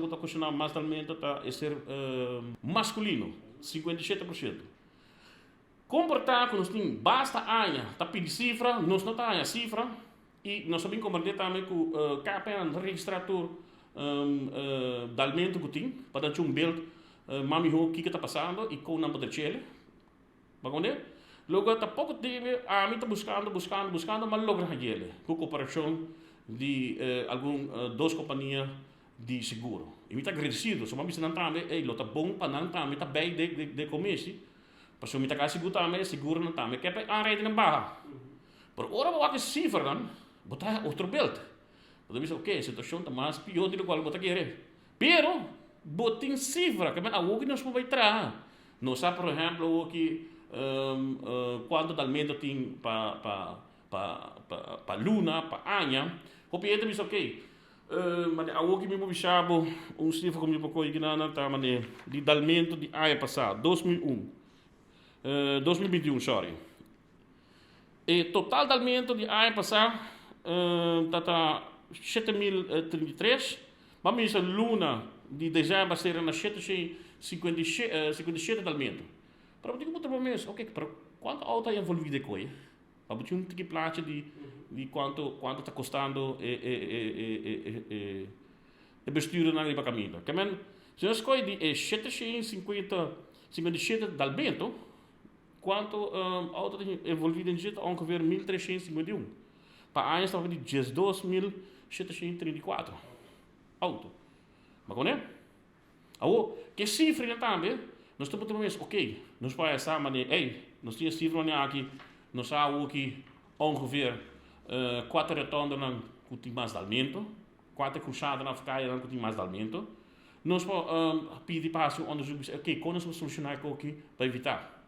essa que está mais talento tá é ser masculino, 57%. Comportar que nós temos basta anha, tá pedir cifra, nós não tá anha cifra e nós sabemos compreender também que o KPN registrador dalmento que tem para dar um build mami o que está passando e com não poder chele, bagonde? Logo tá pouco tempo a mim está buscando, mas logra ele com cooperação de algum duas companhias de seguro. E me está agradecido, só mami se não também, lo tá bom para não também tá bem de começo. Para se me está seguro não também, que é para aanrijden na barra. Por ora vou aqui cifra dan, botar outro belt. Então diz, ok, a situação está mais pior do que qual botar querer. Pero botin cifra, que a o que nós vamos entrar. Não sabe, por exemplo, o que quanto talmento tem para Luna, para Anya. O Pedro diz, ok, mas a o que me mobilizava cifra como eu vou aqui na tamane de talmento de Anya passado, 2021, sorry. E total talmento de ano passado está 7.033, mas mesmo Luna de dezembro será na 757 talmento. Para o que muito bom mesmo, ok, para quanto auto é envolvido com ele? Para você ter que placa de quanto está custando e bestuur na riba caminho. Que men, se nós escolhe de 757 talmento, quanto auto envolvido em jeito ongeveer 1.351. Para anos estava de 12.734 auto. Mas como é? Que cifra também? Nós estamos também, ok, nós vamos essa maneira, nós temos cifra aqui, nós sabemos que ongeveer 4 retornos não tem mais dalmento, 4 cruzadas na Africa não tem mais dalmento. Nós pedimos para o onderzoek, ok, como nós vamos solucionar aqui para evitar?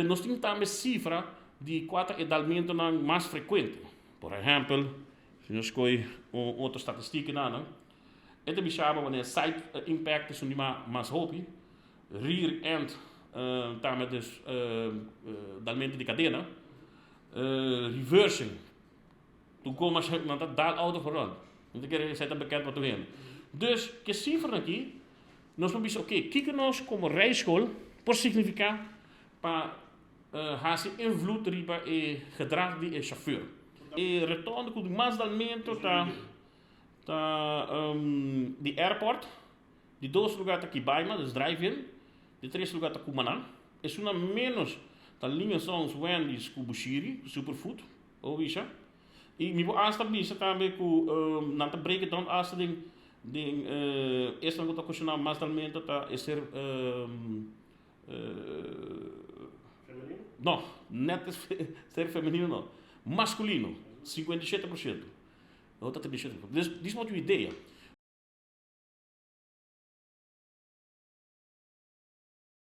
Nós temos também cifra de 4 edalmentos mais frequentes. Por exemplo, se nós escolhemos outra estatística, é também chama side impact são mais hobby, rear end também dus dalmento de cadena, reversing, toen komen ze naar dat auto vooral. Want ik zeg dat bekend wat we hebben. Dus que cifra aqui, nós vamos dizer, ok, kijk nós como rijschool por significar para haast invloed riba e gedrag die chauffeur. E retorno com mais dalmento tá de airport, de 2 lugares aqui Baima, dus drive-in, de 3 lugares tá Kumanan. É uma menos da linha são os Wendy's com Bushiri, Superfood, ou isso. E me vou estabilizar também com na te breakdown as ding esse não está questionando mais dalmento tá é ser não, net ser feminino não. Masculino, 57%. Outra 37%. Diz uma ideia.